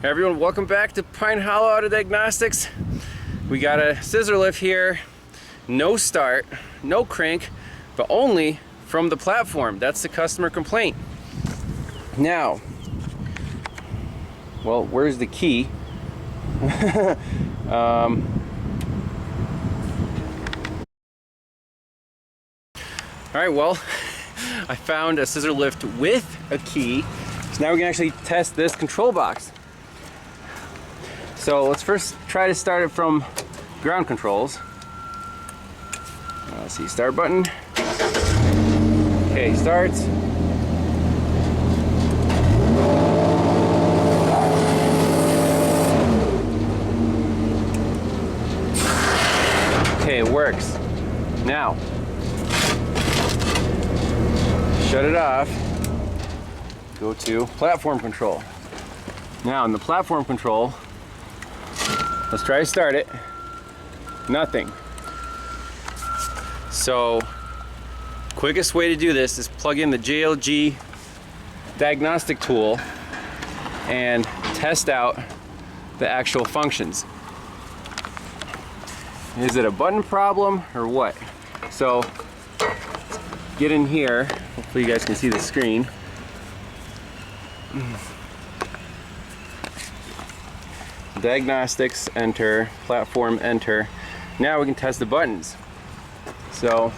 Hey everyone, welcome back to Pine Hollow Auto Diagnostics. We got a scissor lift here, no start, no crank, but only from the platform. That's the customer complaint. Now, well, where's the key? All right, well, I found a scissor lift with a key. So now we can actually test this control box. So let's first try to start it from ground controls. Let's see, start button. Okay, starts. Okay, it works. Now, shut it off. Go to platform control. Now in the platform control, let's try to start it. Nothing. So, quickest way to do this is plug in the JLG diagnostic tool and test out the actual functions. Is it a button problem or what? So, get in here. Hopefully you guys can see the screen. Diagnostics, enter, platform, enter. Now we can test the buttons. So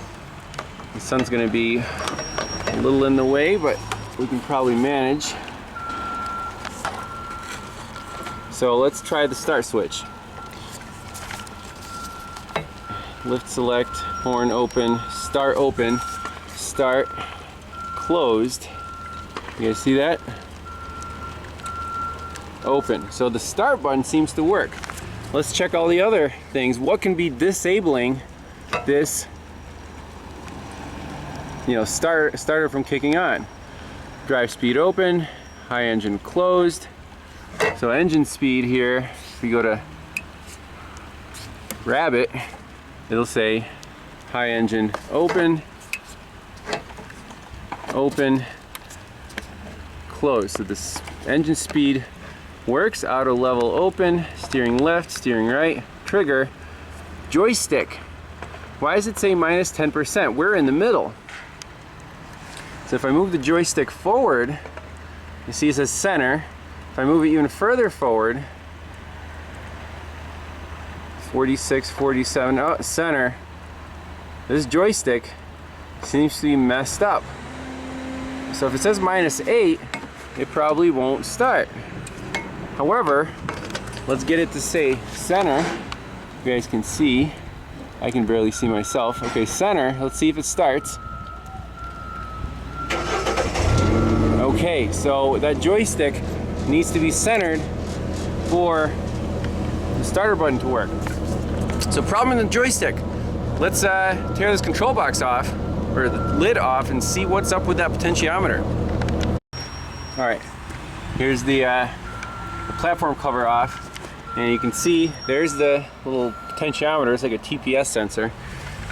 the sun's going to be a little in the way, but we can probably manage. So let's try the start switch. Lift select, horn open, start closed. You guys see that? Open. So the start button seems to work. Let's check all the other things. What can be disabling this, starter from kicking on? Drive speed open, high engine closed. So engine speed here, if we go to Rabbit, it'll say high engine open, open, closed. So this engine speed works. Auto level open, steering left, steering right, trigger, joystick. Why does it say minus 10%? We're in the middle. So if I move the joystick forward, you see it says center. If I move it even further forward, 46, 47, oh, center. This joystick seems to be messed up. So if it says minus 8, it probably won't start. However, let's get it to say center. You guys can see. I can barely see myself. Okay, center. Let's see if it starts. Okay, so that joystick needs to be centered for the starter button to work. So problem in the joystick. Let's tear this control box off, or the lid off, and see what's up with that potentiometer. All right, here's the platform cover off, and you can see there's the little potentiometer. It's like a TPS sensor.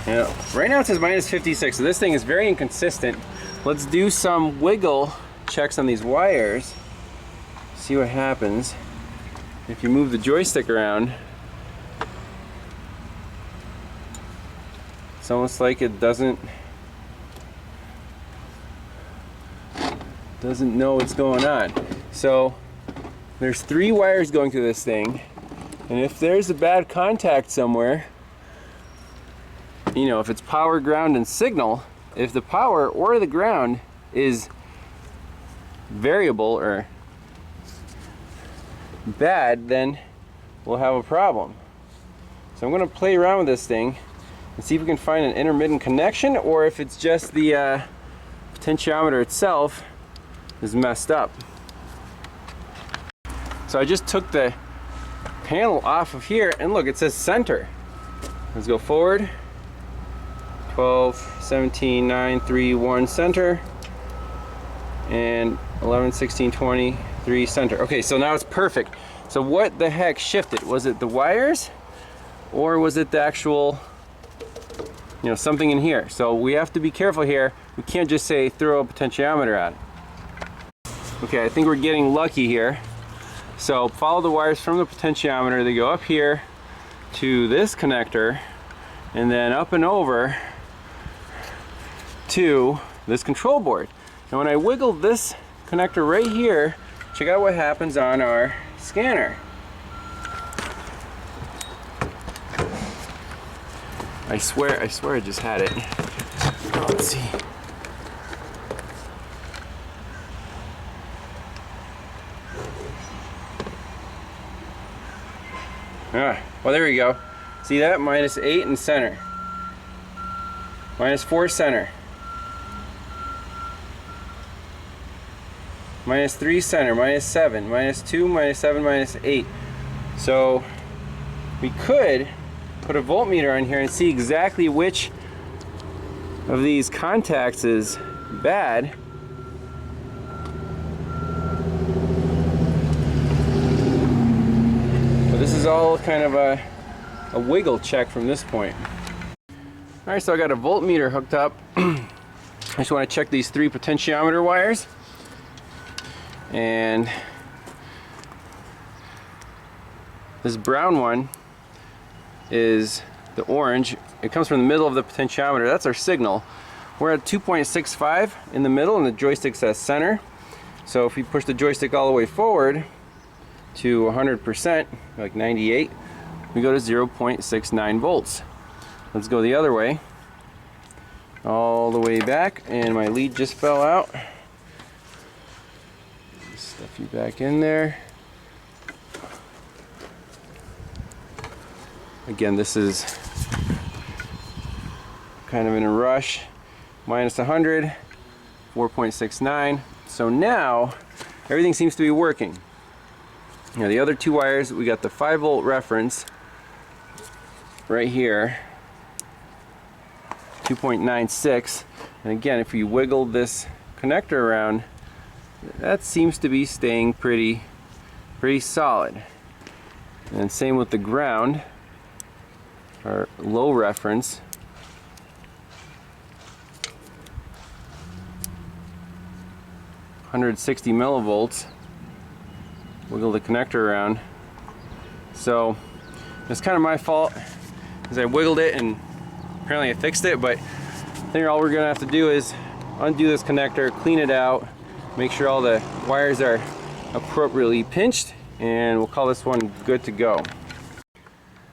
And right now it says minus 56, so this thing is very inconsistent. Let's do some wiggle checks on these wires, see what happens if you move the joystick around. It's almost like it doesn't know what's going on. So there's 3 wires going through this thing, and if there's a bad contact somewhere, if it's power, ground, and signal, if the power or the ground is variable or bad, then we'll have a problem. So I'm going to play around with this thing and see if we can find an intermittent connection, or if it's just the potentiometer itself is messed up. So I just took the panel off of here, and look, it says center. Let's go forward. 12, 17, 9, 3, 1, center. And 11, 16, 20, 3, center. Okay, so now it's perfect. So what the heck shifted? Was it the wires, or was it the actual, something in here? So we have to be careful here. We can't just say throw a potentiometer at it. Okay, I think we're getting lucky here. So follow the wires from the potentiometer. They go up here to this connector and then up and over to this control board. And when I wiggle this connector right here, check out what happens on our scanner. I swear I just had it. Let's see. Well, there we go. See that? -8 in center. -4 center. -3 center. -7. -2, -7, -8. So we could put a voltmeter on here and see exactly which of these contacts is bad. But this is all kind of a wiggle check from this point. Alright, so I got a voltmeter hooked up. I just want to check these 3 potentiometer wires. And this brown one is the orange. It comes from the middle of the potentiometer. That's our signal. We're at 2.65 in the middle and the joystick's at center. So if we push the joystick all the way forward to 100%, like 98, we go to 0.69 volts. Let's go the other way. All the way back, and my lead just fell out. Stuff you back in there. Again, this is kind of in a rush. -100, 4.69. So now everything seems to be working. Now the other 2 wires, we got the 5 volt reference right here, 2.96. And again, if you wiggle this connector around, that seems to be staying pretty solid. And same with the ground, our low reference. (160 millivolts). Wiggle the connector around. So it's kind of my fault, because I wiggled it and apparently I fixed it, but I think all we're gonna have to do is undo this connector, clean it out, make sure all the wires are appropriately pinched, and we'll call this one good to go.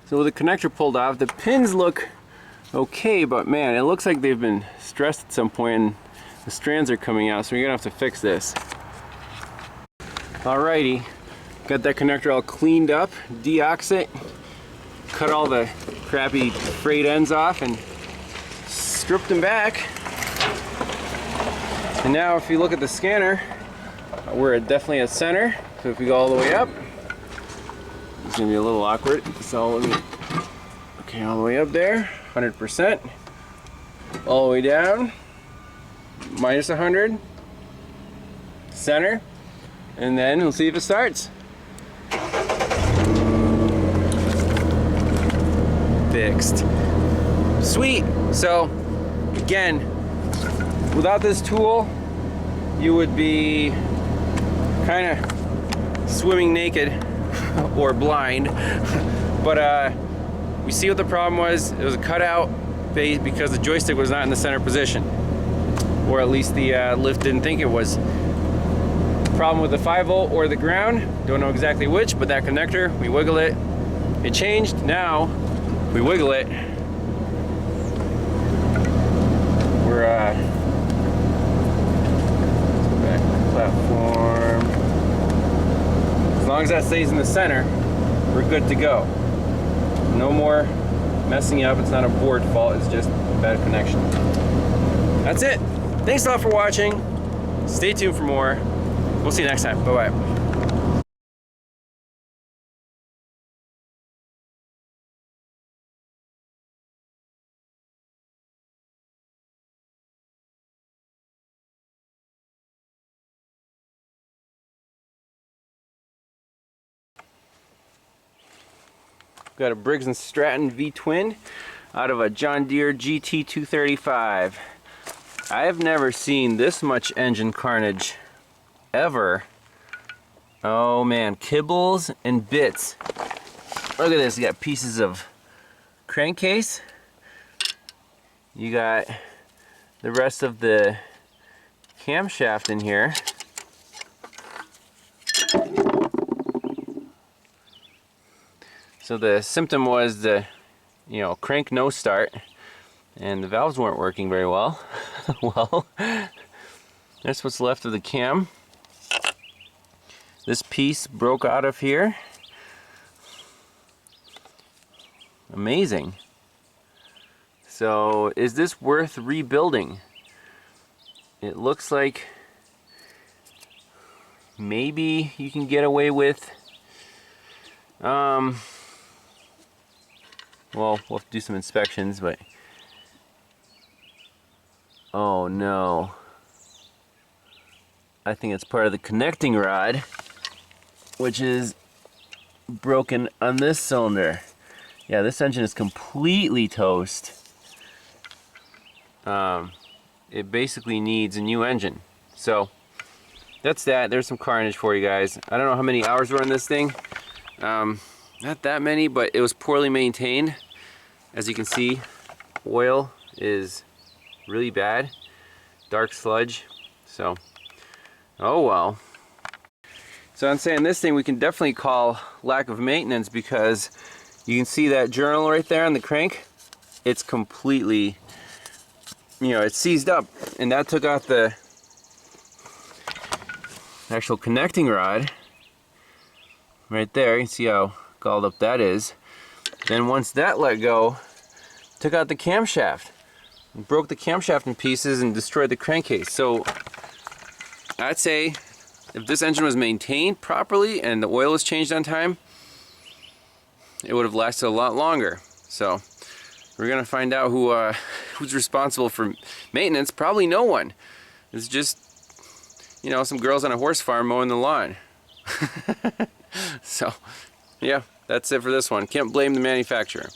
So with the connector pulled off, the pins look okay, but man, it looks like they've been stressed at some point and the strands are coming out, so we're gonna have to fix this. Alrighty, got that connector all cleaned up, de-ox it, cut all the crappy frayed ends off and stripped them back. And now if you look at the scanner, we're definitely at center. So if we go all the way up, it's gonna be a little awkward. So let me, okay, all the way up there, 100%. All the way down, -100, center, and then we'll see if it starts. Fixed. Sweet. So again, without this tool, you would be kind of swimming naked or blind. But we see what the problem was. It was a cutout because the joystick was not in the center position, or at least the lift didn't think it was. Problem with the 5 volt or the ground, don't know exactly which, but that connector, we wiggle it, it changed. Now we wiggle it, we're let's go back to the platform. As long as that stays in the center, we're good to go. No more messing up. It's not a board fault, it's just a bad connection. That's it. Thanks a lot for watching. Stay tuned for more. We'll see you next time. Bye bye. Got a Briggs & Stratton V-twin out of a John Deere GT235. I have never seen this much engine carnage ever Oh man, kibbles and bits. Look at this, you got pieces of crankcase. You got the rest of the camshaft in here. So the symptom was the, crank no start, and the valves weren't working very well. Well, that's what's left of the cam. This piece broke out of here. Amazing. So is this worth rebuilding? It looks like maybe you can get away with, well, we'll have to do some inspections, but oh no. I think it's part of the connecting rod, which is broken on this cylinder. Yeah, this engine is completely toast. It basically needs a new engine. So that's that. There's some carnage for you guys. I don't know how many hours were on this thing. Not that many, but it was poorly maintained. As you can see, oil is really bad. Dark sludge. So, oh well. So I'm saying this thing we can definitely call lack of maintenance, because you can see that journal right there on the crank. It's completely, it's seized up, and that took out the actual connecting rod right there. You can see how galled up that is. Then once that let go, took out the camshaft, broke the camshaft in pieces and destroyed the crankcase. So I'd say if this engine was maintained properly and the oil was changed on time, it would have lasted a lot longer. So we're gonna find out who's responsible for maintenance. Probably no one. It's just, some girls on a horse farm mowing the lawn. So yeah, that's it for this one. Can't blame the manufacturer.